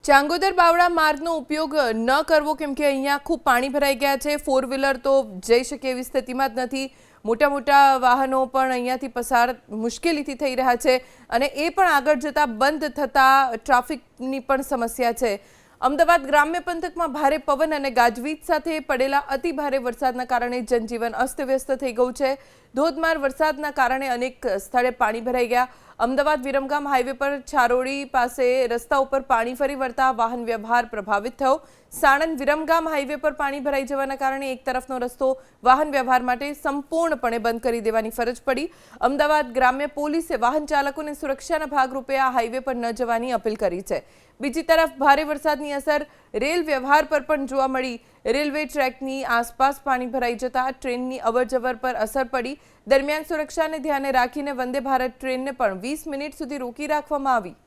ચાંગોદર બાવળા માર્ગનો ઉપયોગ ન કરવો કેમ કે અહીંયા ખૂબ પાણી ભરાઈ ગયા છે। ફોર વ્હીલર તો જઈ શકે એવી સ્થિતિમાં જ નથી। મોટા મોટા વાહનો પણ અહીંયાથી પસાર મુશ્કેલીથી થઈ રહ્યા છે અને એ પણ આગળ જતા બંધ થતા ટ્રાફિકની પણ સમસ્યા છે। અમદાવાદ ગ્રામ્ય પંથકમાં ભારે પવન અને ગાજવીજ સાથે પડેલા અતિ ભારે વરસાદના કારણે જનજીવન અસ્તવ્યસ્ત થઈ ગયું છે। ધોધમાર વરસાદના કારણે અનેક સ્થળે પાણી ભરાઈ ગયા। અમદાવાદ વિરમગામ હાઈવે પર છારોડી પાસે રસ્તા ઉપર પાણી ફરી વળતા વાહન વ્યવહાર પ્રભાવિત થયો। સાણંદ વિરમગામ હાઈવે પર પાણી ભરાઈ જવાના કારણે એક તરફનો રસ્તો વાહન વ્યવહાર માટે સંપૂર્ણપણે બંધ કરી દેવાની ફરજ પડી। અમદાવાદ ગ્રામ્ય પોલીસે વાહન ચાલકોને સુરક્ષાના ભાગરૂપે આ હાઈવે પર ન જવાની અપીલ કરી છે। બીજી તરફ ભારે વરસાદની અસર રેલ વ્યવહાર પર પણ જોવા મળી। રેલવે ટ્રેકની આસપાસ પાણી ભરાઈ જતા ટ્રેનની અવરજવર પર અસર પડી। દરમિયાન સુરક્ષાને ધ્યાને રાખીને વંદે ભારત ટ્રેનને પણ 20 મિનિટ સુધી રોકી રાખવામાં આવી।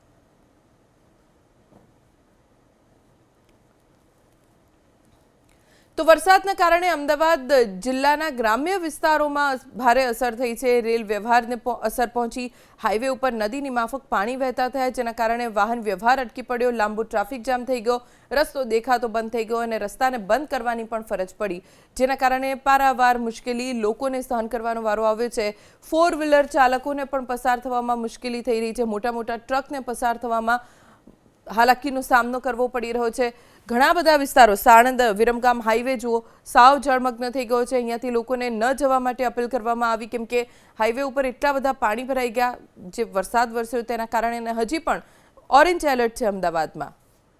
તો વરસાદના કારણે અમદાવાદ જિલ્લાના ગ્રામ્ય વિસ્તારોમાં ભારે અસર થઈ છે। રેલ વ્યવહારને અસર પહોંચી। હાઈવે ઉપર નદીની માફક પાણી વહેતા થયા જેના કારણે વાહન વ્યવહાર અટકી પડ્યો। લાંબો ટ્રાફિક જામ થઈ ગયો। રસ્તો દેખાતો બંધ થઈ ગયો અને રસ્તાને બંધ કરવાની પણ ફરજ પડી જેના કારણે પારાવાર મુશ્કેલી લોકોને સહન કરવાનો વારો આવ્યો છે। ફોર વ્હીલર ચાલકોને પણ પસાર થવામાં મુશ્કેલી થઈ રહી છે। મોટા મોટા ટ્રકને પસાર થવામાં હાલાકીનો સામનો કરવો પડી રહ્યો છે। ઘણા બધા વિસ્તારો સાણંદ વિરમગામ હાઈવે જુઓ સાવ જળમગ્ન થઈ ગયો છે। અહીંયાથી લોકોને ન જવા માટે અપીલ કરવામાં આવી કેમ કે હાઈવે ઉપર એટલા બધા પાણી ભરાઈ ગયા। જે વરસાદ વરસ્યો તેના કારણે હજી પણ ઓરેન્જ એલર્ટ છે અમદાવાદમાં।